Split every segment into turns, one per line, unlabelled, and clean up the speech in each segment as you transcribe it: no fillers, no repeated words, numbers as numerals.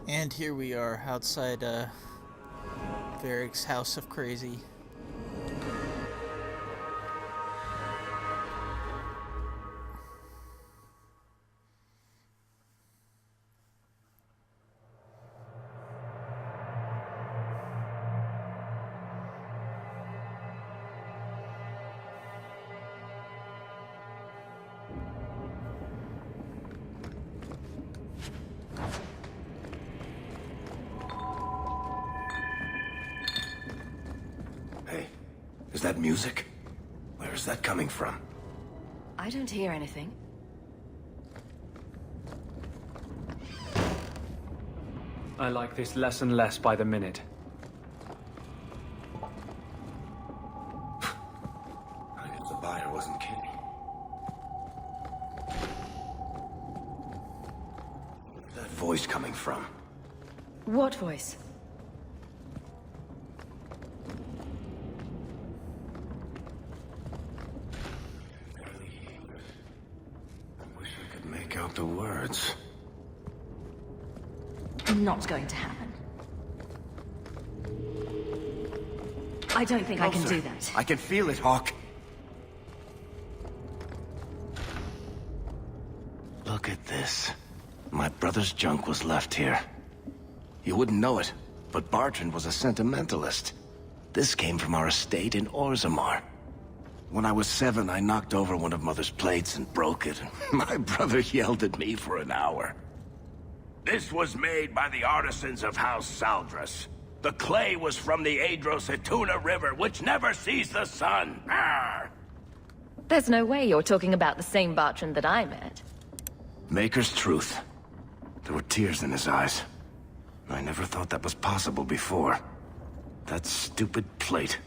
And here we are outside Varric's House of Crazy.
Hey, is that music? Where is that coming from?
I don't hear anything.
I like this less and less by the minute.
I guess the buyer wasn't kidding. Where's that voice coming from?
What voice?
I wish I could make out the words.
Not going to happen. I don't think I can do that.
I can feel it, Hawke. Look at this. My brother's junk was left here. You wouldn't know it, but Bartrand was a sentimentalist. This came from our estate in Orzammar. When I was 7, I knocked over one of Mother's plates and broke it. My brother yelled at me for an hour. This was made by the artisans of House Saldras. The clay was from the Adros-Etuna River, which never sees the sun. Arr!
There's no way you're talking about the same Bartrand that I met.
Maker's truth. There were tears in his eyes. I never thought that was possible before. That stupid plate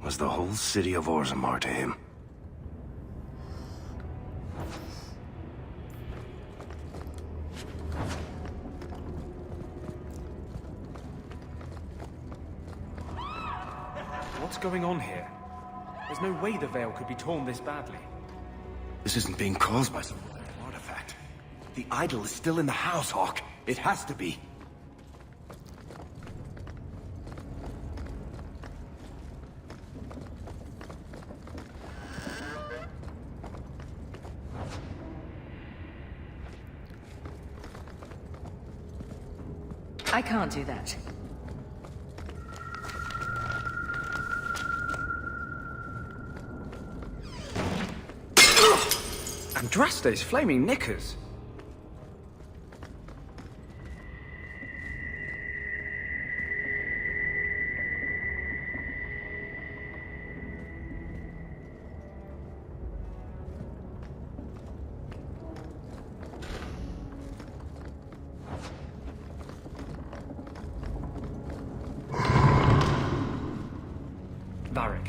was the whole city of Orzammar to him.
What's going on here? There's no way the veil could be torn this badly.
This isn't being caused by some artifact. The idol is still in the house, Hawke. It has to be.
I can't do that.
Andraste's flaming knickers! Varric,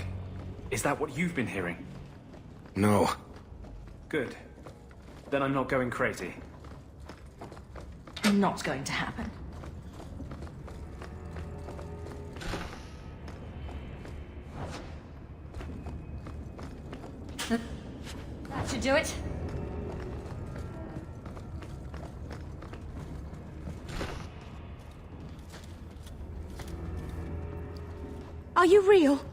is that what you've been hearing?
No.
Good. Then I'm not going crazy.
Not going to happen. That should do it.
Are you real?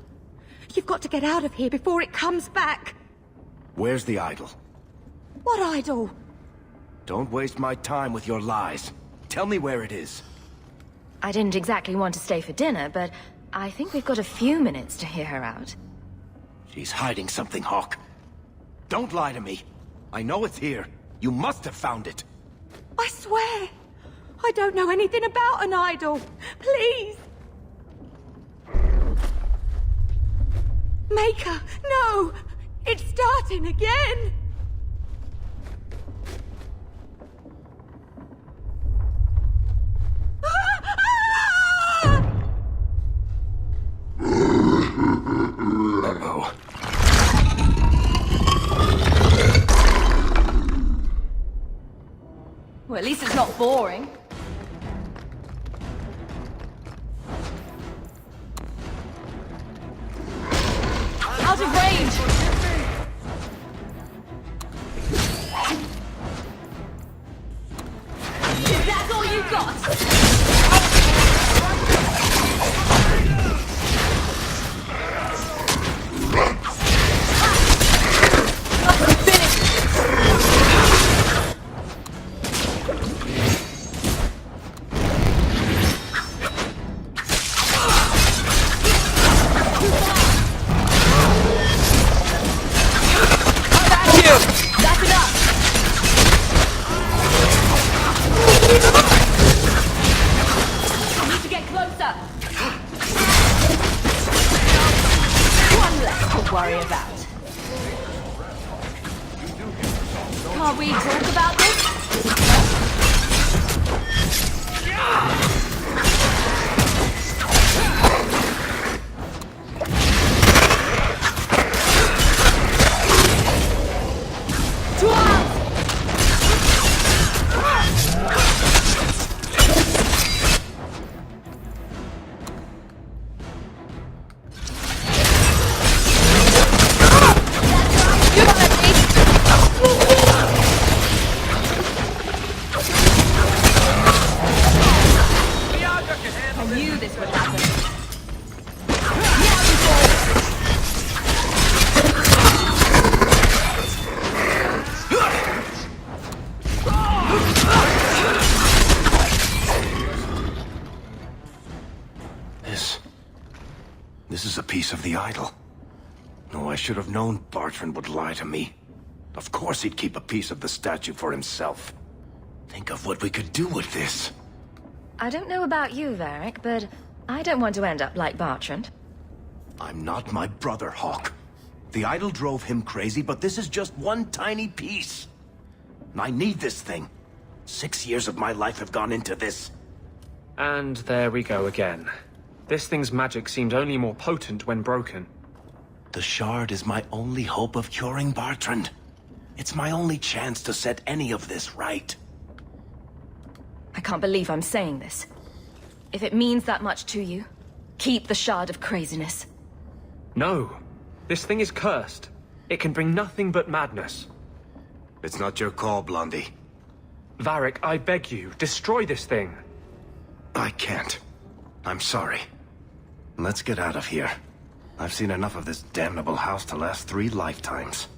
You've got to get out of here before it comes back.
Where's the idol?
What idol?
Don't waste my time with your lies. Tell me where it is.
I didn't exactly want to stay for dinner, but I think we've got a few minutes to hear her out.
She's hiding something, Hawke. Don't lie to me. I know it's here. You must have found it.
I swear. I don't know anything about an idol. Please. Maker, no! It's starting again!
Uh-oh.
Well, at least it's not boring. Out of range! Is that all you got? Can't we talk about this?
This is a piece of the idol. No, I should have known Bartrand would lie to me. Of course he'd keep a piece of the statue for himself. Think of what we could do with this.
I don't know about you, Varric, but I don't want to end up like Bartrand.
I'm not my brother, Hawke. The idol drove him crazy, but this is just one tiny piece. I need this thing. 6 years of my life have gone into this.
And there we go again. This thing's magic seemed only more potent when broken.
The shard is my only hope of curing Bartrand. It's my only chance to set any of this right.
I can't believe I'm saying this. If it means that much to you, keep the Shard of Craziness.
No. This thing is cursed. It can bring nothing but madness.
It's not your call, Blondie.
Varric, I beg you, destroy this thing.
I can't. I'm sorry. Let's get out of here. I've seen enough of this damnable house to last 3 lifetimes.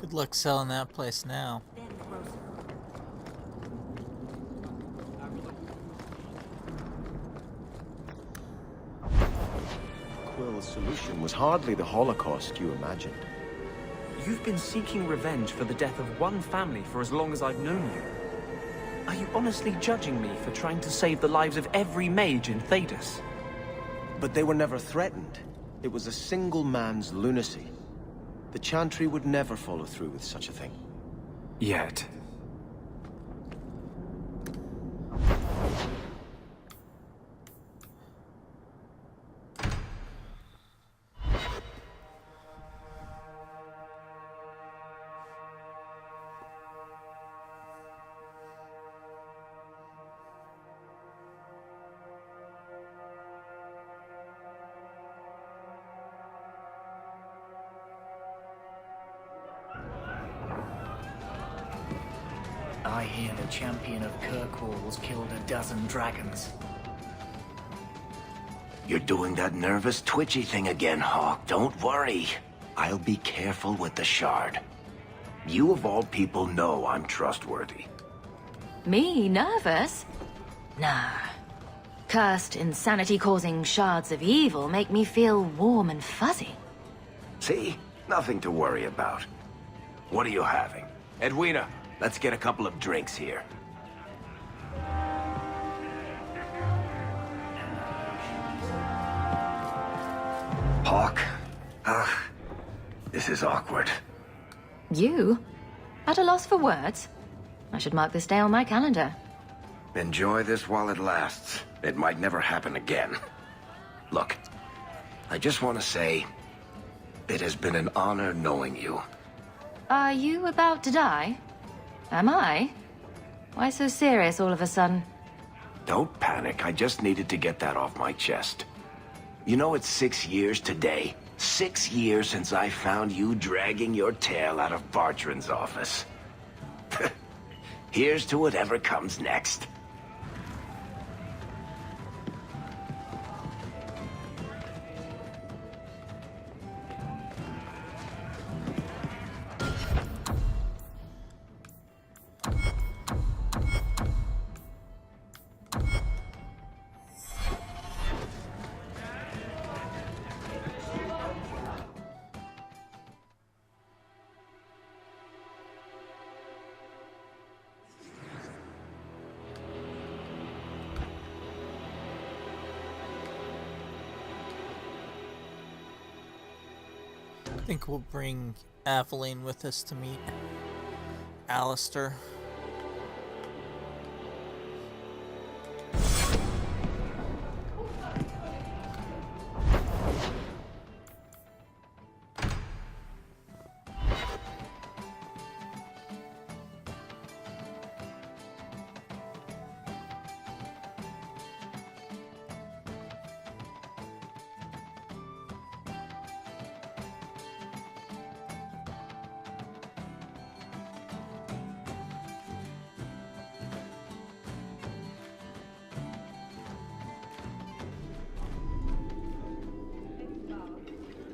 Good luck selling that place now.
Quill's solution was hardly the Holocaust you imagined.
You've been seeking revenge for the death of one family for as long as I've known you. Are you honestly judging me for trying to save the lives of every mage in Thedas?
But they were never threatened. It was a single man's lunacy. The Chantry would never follow through with such a thing.
Yet.
I hear the champion of Kirkwall's killed a dozen dragons.
You're doing that nervous, twitchy thing again, Hawke. Don't worry. I'll be careful with the shard. You of all people know I'm trustworthy.
Me nervous? Nah. Cursed, insanity-causing shards of evil make me feel warm and fuzzy.
See? Nothing to worry about. What are you having? Edwina, let's get a couple of drinks here. Hawke? This is awkward.
You? At a loss for words? I should mark this day on my calendar.
Enjoy this while it lasts. It might never happen again. Look, I just want to say, it has been an honor knowing you.
Are you about to die? Am I? Why so serious all of a sudden?
Don't panic, I just needed to get that off my chest. You know, it's 6 years today. 6 years since I found you dragging your tail out of Bartran's office. Here's to whatever comes next.
I think we'll bring Aveline with us to meet Alistair.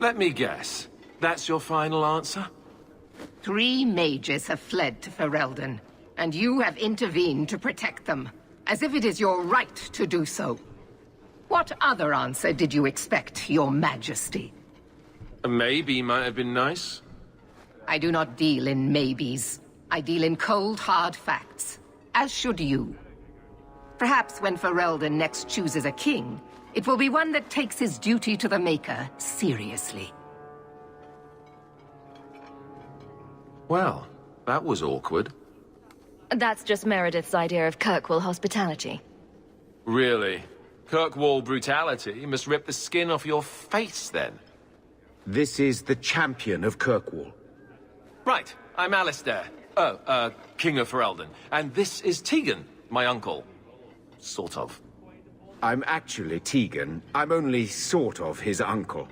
Let me guess. That's your final answer?
3 mages have fled to Ferelden, and you have intervened to protect them, as if it is your right to do so. What other answer did you expect, your majesty?
A maybe might have been nice.
I do not deal in maybes. I deal in cold, hard facts, as should you. Perhaps when Ferelden next chooses a king, it will be one that takes his duty to the Maker seriously.
Well, that was awkward.
That's just Meredith's idea of Kirkwall hospitality.
Really? Kirkwall brutality must rip the skin off your face, then.
This is the champion of Kirkwall.
Right, I'm Alistair. King of Ferelden. And this is Tegan, my uncle. Sort of.
I'm actually Tegan. I'm only sort of his uncle.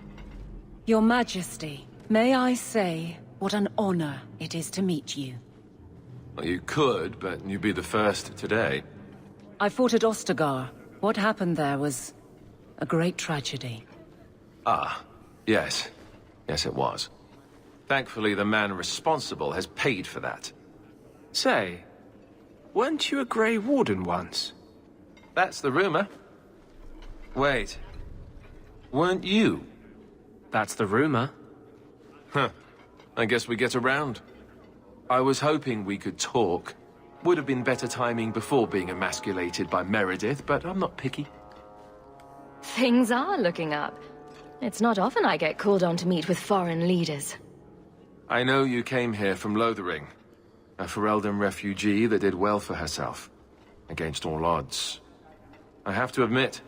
Your Majesty, may I say what an honor it is to meet you.
Well, you could, but you'd be the first today.
I fought at Ostagar. What happened there was a great tragedy.
Ah, yes. Yes, it was. Thankfully, the man responsible has paid for that.
Say, weren't you a Grey Warden once?
That's the rumor. Wait. Weren't you?
That's the rumor.
Huh. I guess we get around. I was hoping we could talk. Would have been better timing before being emasculated by Meredith, but I'm not picky.
Things are looking up. It's not often I get called on to meet with foreign leaders.
I know you came here from Lothering, a Ferelden refugee that did well for herself, against all odds. I have to admit,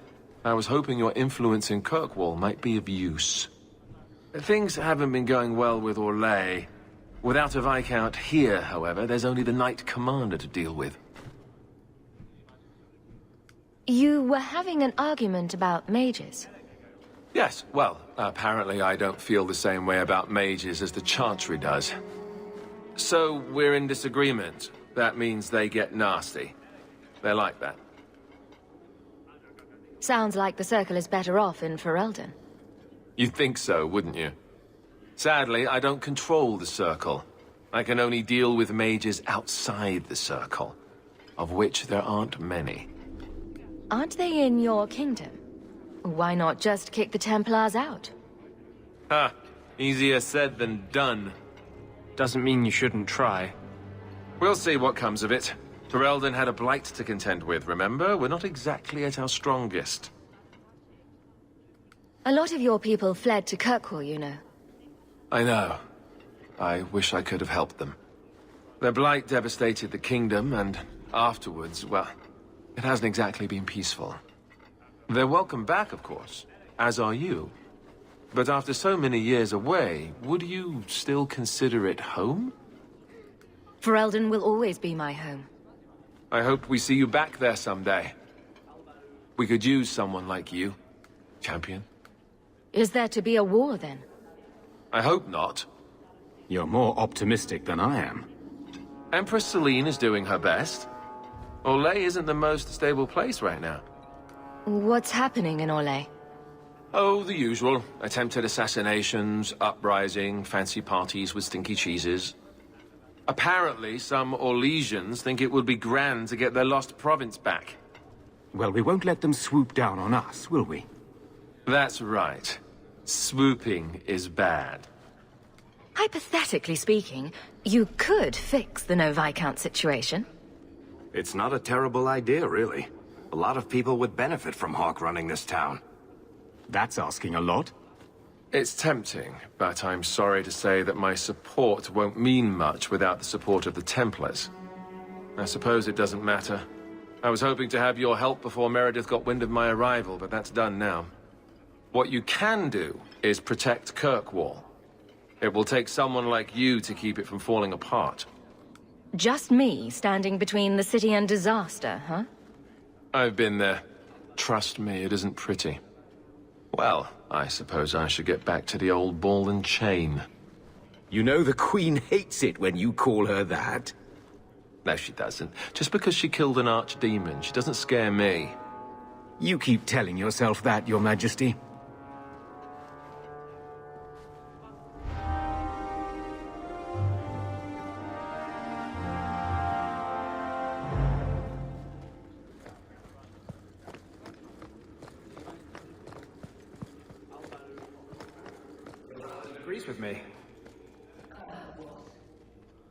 I was hoping your influence in Kirkwall might be of use. Things haven't been going well with Orlais. Without a Viscount here, however, there's only the Knight Commander to deal with.
You were having an argument about mages?
Yes, well, apparently I don't feel the same way about mages as the Chantry does. So, we're in disagreement. That means they get nasty. They're like that.
Sounds like the Circle is better off in Ferelden.
You'd think so, wouldn't you? Sadly, I don't control the Circle. I can only deal with mages outside the Circle, of which there aren't many.
Aren't they in your kingdom? Why not just kick the Templars out?
Ha! Easier said than done.
Doesn't mean you shouldn't try.
We'll see what comes of it. Ferelden had a blight to contend with, remember? We're not exactly at our strongest.
A lot of your people fled to Kirkwall, you know.
I know. I wish I could have helped them. Their blight devastated the kingdom, and afterwards, well, it hasn't exactly been peaceful. They're welcome back, of course, as are you. But after so many years away, would you still consider it home?
Ferelden will always be my home.
I hope we see you back there someday. We could use someone like you, champion.
Is there to be a war, then?
I hope not.
You're more optimistic than I am.
Empress Celine is doing her best. Orlais isn't the most stable place right now.
What's happening in Orlais?
Oh, the usual. Attempted assassinations, uprising, fancy parties with stinky cheeses. Apparently, some Orlesians think it would be grand to get their lost province back.
Well, we won't let them swoop down on us, will we?
That's right. Swooping is bad.
Hypothetically speaking, you could fix the no Viscount situation.
It's not a terrible idea, really. A lot of people would benefit from Hawke running this town.
That's asking a lot.
It's tempting, but I'm sorry to say that my support won't mean much without the support of the Templars. I suppose it doesn't matter. I was hoping to have your help before Meredith got wind of my arrival, but that's done now. What you can do is protect Kirkwall. It will take someone like you to keep it from falling apart.
Just me standing between the city and disaster, huh?
I've been there. Trust me, it isn't pretty. Well, I suppose I should get back to the old ball and chain.
You know the Queen hates it when you call her that.
No, she doesn't. Just because she killed an archdemon, she doesn't scare me.
You keep telling yourself that, Your Majesty.
Agrees with me.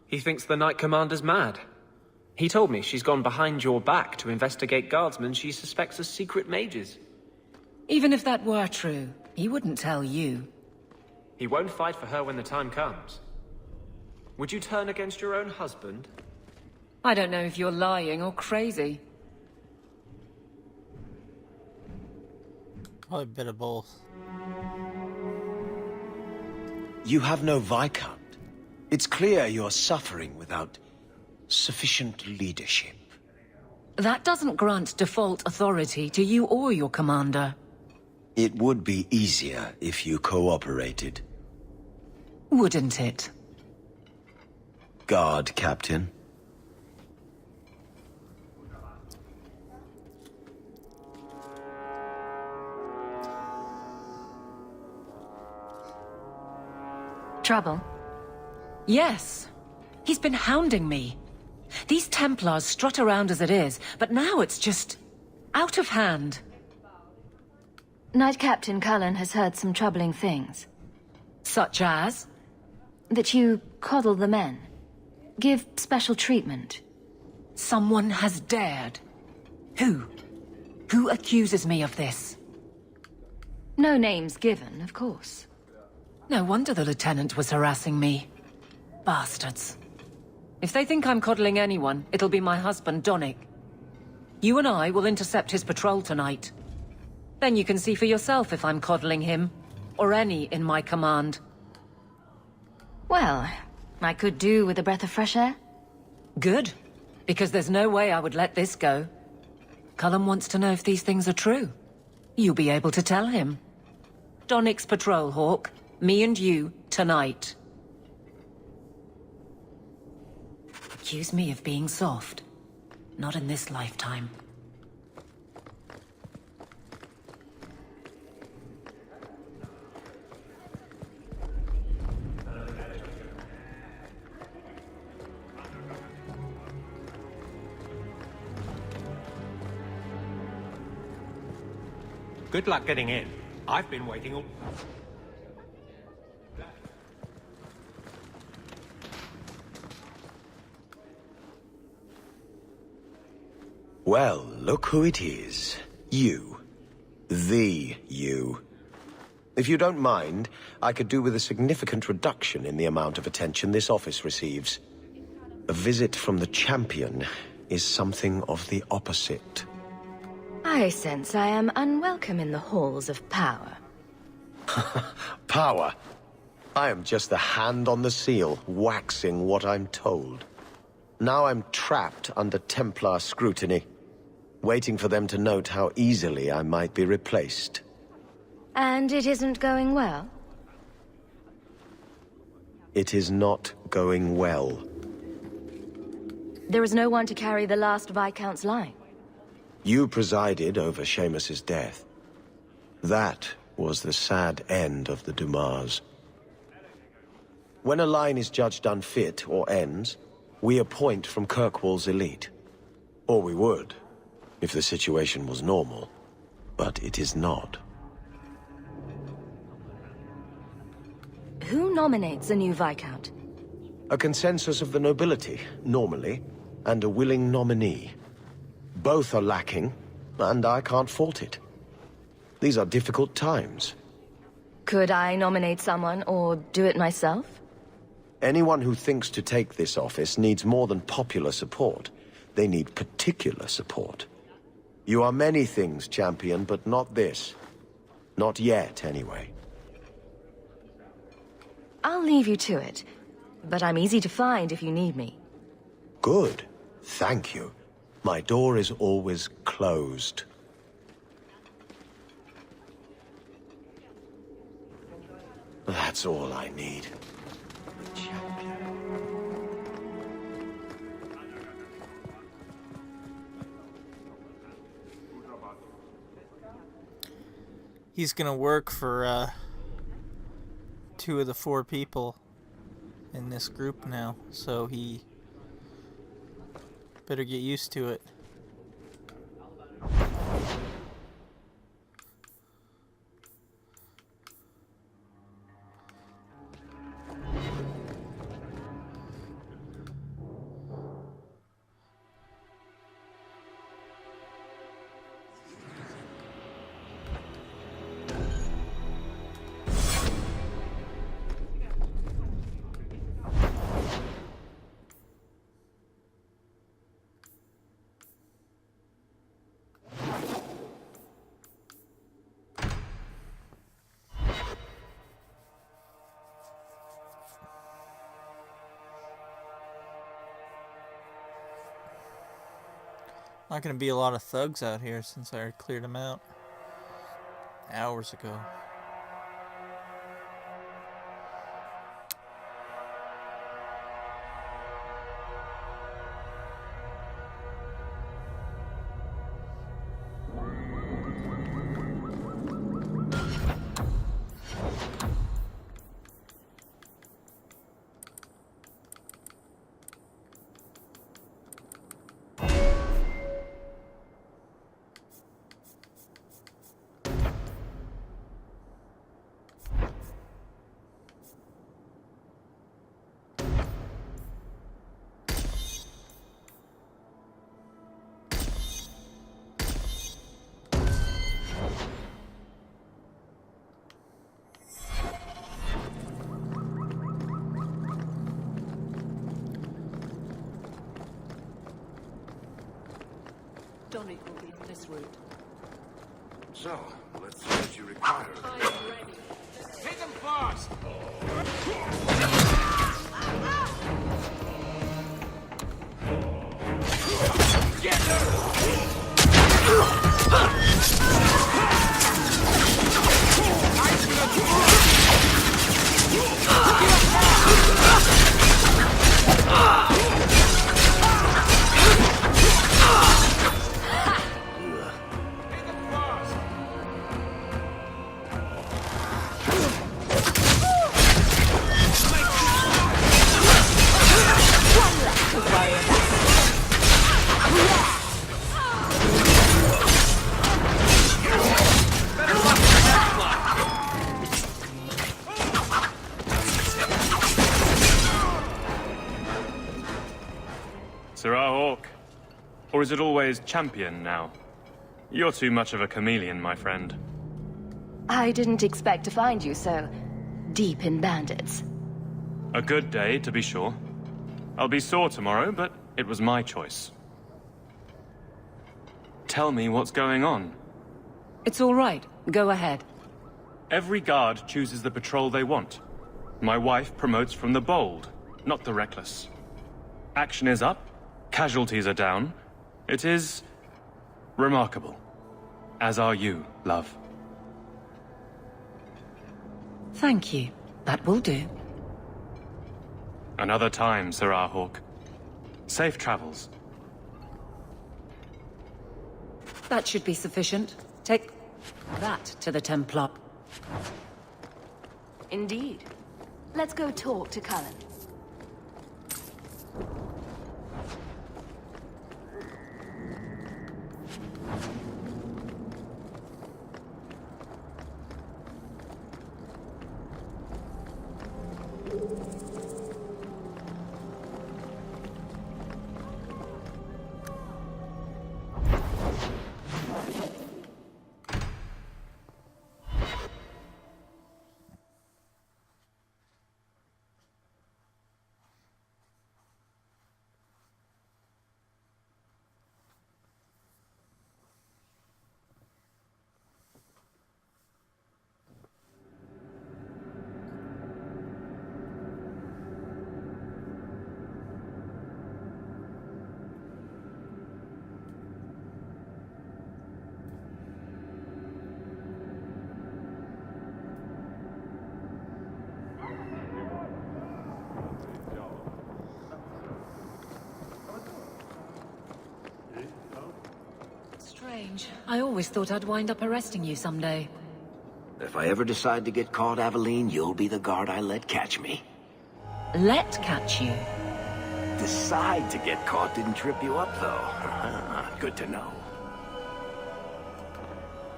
He thinks the Knight Commander's mad. He told me she's gone behind your back to investigate guardsmen she suspects as secret mages.
Even if that were true, he wouldn't tell you.
He won't fight for her when the time comes. Would you turn against your own husband?
I don't know if you're lying or crazy.
Probably a bit of both.
You have no Viscount. It's clear you're suffering without sufficient leadership.
That doesn't grant default authority to you or your commander.
It would be easier if you cooperated.
Wouldn't it?
Guard, Captain.
Trouble?
Yes. He's been hounding me. These Templars strut around as it is, but now it's just out of hand.
Knight Captain Cullen has heard some troubling things.
Such as?
That you coddle the men. Give special treatment.
Someone has dared. Who? Who accuses me of this?
No names given, of course.
No wonder the Lieutenant was harassing me. Bastards. If they think I'm coddling anyone, it'll be my husband, Donnic. You and I will intercept his patrol tonight. Then you can see for yourself if I'm coddling him, or any in my command.
Well, I could do with a breath of fresh air.
Good, because there's no way I would let this go. Cullen wants to know if these things are true. You'll be able to tell him. Donnic's patrol, Hawke. Me and you, tonight. Accuse me of being soft. Not in this lifetime.
Good luck getting in. I've been waiting all...
Well, look who it is. You. The you. If you don't mind, I could do with a significant reduction in the amount of attention this office receives. A visit from the champion is something of the opposite.
I sense I am unwelcome in the halls of power.
Power? I am just the hand on the seal, waxing what I'm told. Now I'm trapped under Templar scrutiny, waiting for them to note how easily I might be replaced.
And it isn't going well?
It is not going well.
There is no one to carry the last Viscount's line.
You presided over Seamus's death. That was the sad end of the Dumas. When a line is judged unfit or ends, we appoint from Kirkwall's elite. Or we would, if the situation was normal. But it is not.
Who nominates a new Viscount?
A consensus of the nobility, normally, and a willing nominee. Both are lacking, and I can't fault it. These are difficult times.
Could I nominate someone, or do it myself?
Anyone who thinks to take this office needs more than popular support. They need particular support. You are many things, champion, but not this. Not yet, anyway.
I'll leave you to it, but I'm easy to find if you need me.
Good. Thank you. My door is always closed. That's all I need. A champion.
He's gonna work for 2 of the 4 people in this group now, so he better get used to it. Not gonna be a lot of thugs out here since I cleared them out hours ago.
Donick will be on this route.
So, let's see what you require.
I am ready.
Hit them fast! Get
Sir Hawke, Or is it always champion now? You're too much of a chameleon, my friend.
I didn't expect to find you so deep in bandits.
A good day, to be sure. I'll be sore tomorrow, but it was my choice. Tell me what's going on.
It's all right. Go ahead.
Every guard chooses the patrol they want. My wife promotes from the bold, not the reckless. Action is up, casualties are down. It is remarkable. As are you, love.
Thank you. That will do.
Another time, Sir Hawke. Safe travels.
That should be sufficient. Take that to the Templar.
Indeed. Let's go talk to Cullen.
Strange. I always thought I'd wind up arresting you someday.
If I ever decide to get caught, Aveline, you'll be the guard I let catch me.
Let catch you?
Decide to get caught didn't trip you up, though. Good to know.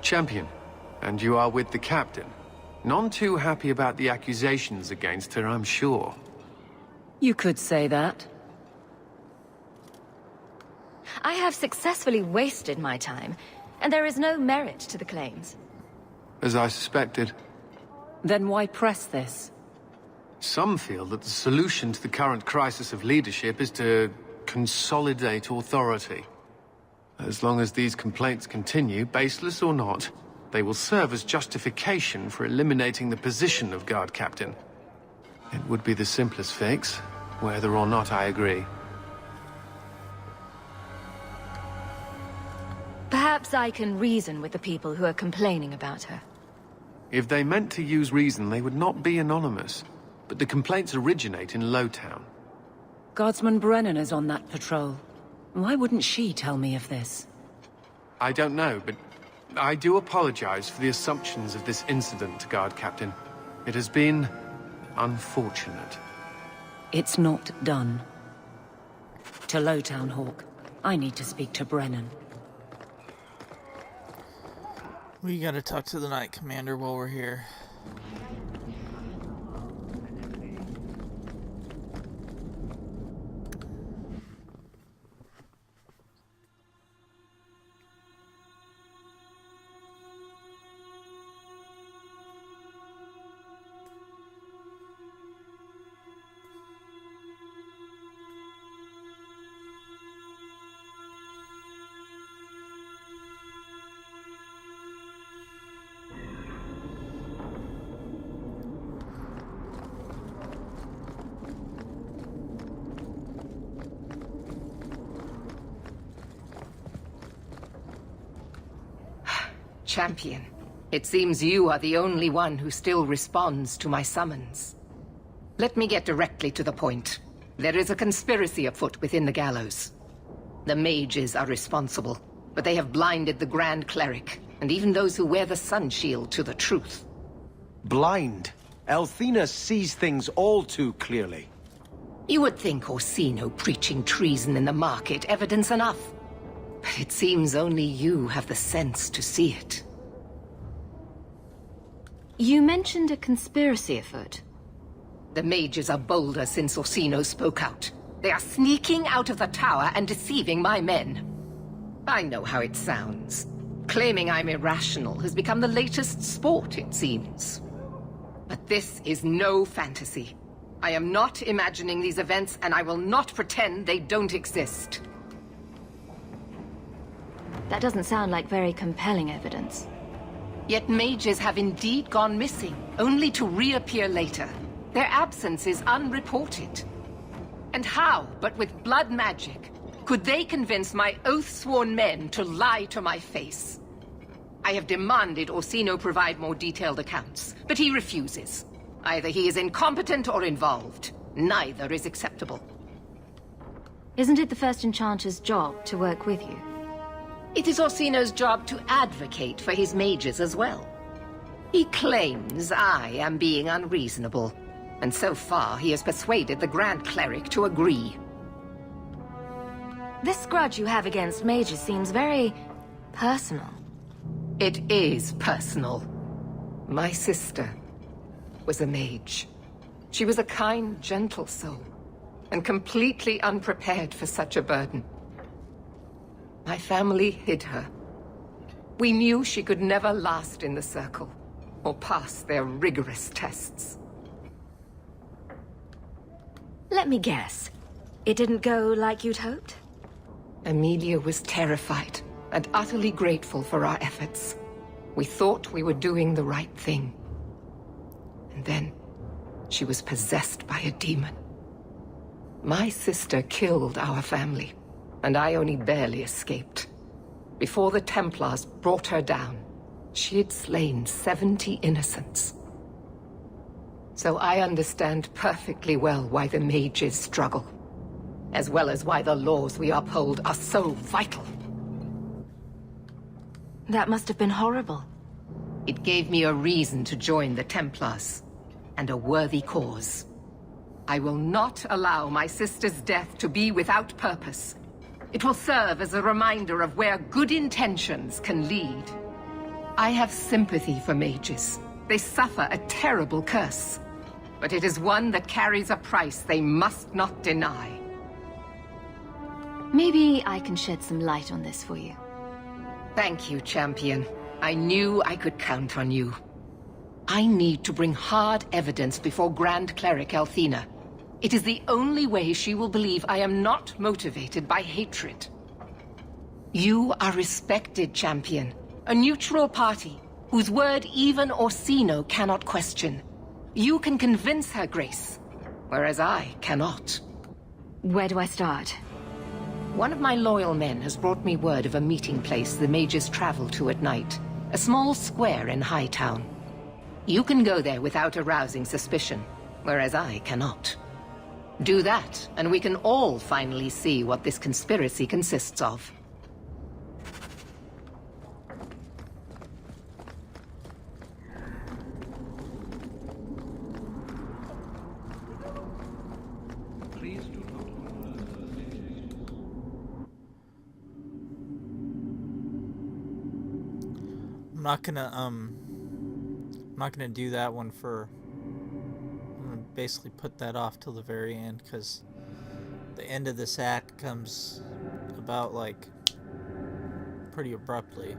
Champion, and you are with the captain. None too happy about the accusations against her, I'm sure.
You could say that.
I have successfully wasted my time, and there is no merit to the claims.
As I suspected.
Then why press this?
Some feel that the solution to the current crisis of leadership is to consolidate authority. As long as these complaints continue, baseless or not, they will serve as justification for eliminating the position of guard captain. It would be the simplest fix, whether or not I agree.
Perhaps I can reason with the people who are complaining about her.
If they meant to use reason, they would not be anonymous. But the complaints originate in Lowtown.
Guardsman Brennan is on that patrol. Why wouldn't she tell me of this?
I don't know, but I do apologize for the assumptions of this incident, Guard Captain. It has been unfortunate.
It's not done. To Lowtown, Hawke. I need to speak to Brennan.
We gotta talk to the Knight Commander while we're here.
Champion, it seems you are the only one who still responds to my summons. Let me get directly to the point. There is a conspiracy afoot within the gallows. The mages are responsible, but they have blinded the Grand Cleric, and even those who wear the Sun Shield to the truth.
Blind? Althena sees things all too clearly.
You would think Orsino preaching treason in the market evidence enough. But it seems only you have the sense to see it.
You mentioned a conspiracy afoot.
The mages are bolder since Orsino spoke out. They are sneaking out of the tower and deceiving my men. I know how it sounds. Claiming I'm irrational has become the latest sport, it seems. But this is no fantasy. I am not imagining these events, and I will not pretend they don't exist.
That doesn't sound like very compelling evidence.
Yet mages have indeed gone missing, only to reappear later. Their absence is unreported. And how, but with blood magic, could they convince my oath-sworn men to lie to my face? I have demanded Orsino provide more detailed accounts, but he refuses. Either he is incompetent or involved. Neither is acceptable.
Isn't it the First Enchanter's job to work with you?
It is Orsino's job to advocate for his mages as well. He claims I am being unreasonable, and so far he has persuaded the Grand Cleric to agree.
This grudge you have against mages seems very personal.
It is personal. My sister was a mage. She was a kind, gentle soul, and completely unprepared for such a burden. My family hid her. We knew she could never last in the Circle, or pass their rigorous tests.
Let me guess. It didn't go like you'd hoped?
Emilia was terrified and utterly grateful for our efforts. We thought we were doing the right thing. And then, she was possessed by a demon. My sister killed our family, and I only barely escaped. Before the Templars brought her down, she had slain 70 innocents. So I understand perfectly well why the mages struggle, as well as why the laws we uphold are so vital.
That must have been horrible.
It gave me a reason to join the Templars, and a worthy cause. I will not allow my sister's death to be without purpose. It will serve as a reminder of where good intentions can lead. I have sympathy for mages. They suffer a terrible curse, but it is one that carries a price they must not deny.
Maybe I can shed some light on this for you.
Thank you, Champion. I knew I could count on you. I need to bring hard evidence before Grand Cleric Althena. It is the only way she will believe I am not motivated by hatred. You are respected, Champion. A neutral party, whose word even Orsino cannot question. You can convince her, Grace, whereas I cannot.
Where do I start?
One of my loyal men has brought me word of a meeting place the mages travel to at night. A small square in Hightown. You can go there without arousing suspicion, whereas I cannot. Do that, and we can all finally see what this conspiracy consists of.
I'm not gonna do that one for. I'm gonna basically put that off till the very end, because the end of this act comes about like pretty abruptly.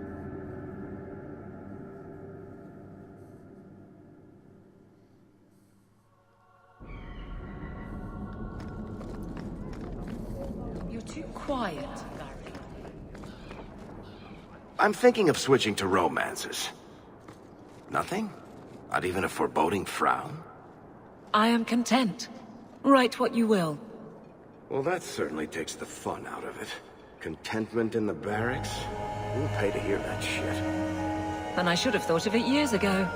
You're too quiet, Varric.
I'm thinking of switching to romances. Nothing? Not even a foreboding frown?
I am content. Write what you will.
Well, that certainly takes the fun out of it. Contentment in the barracks? Who'll pay to hear that shit?
And I should have thought of it years ago.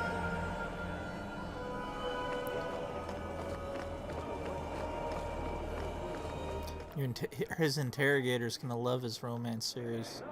His interrogator's gonna love his romance series.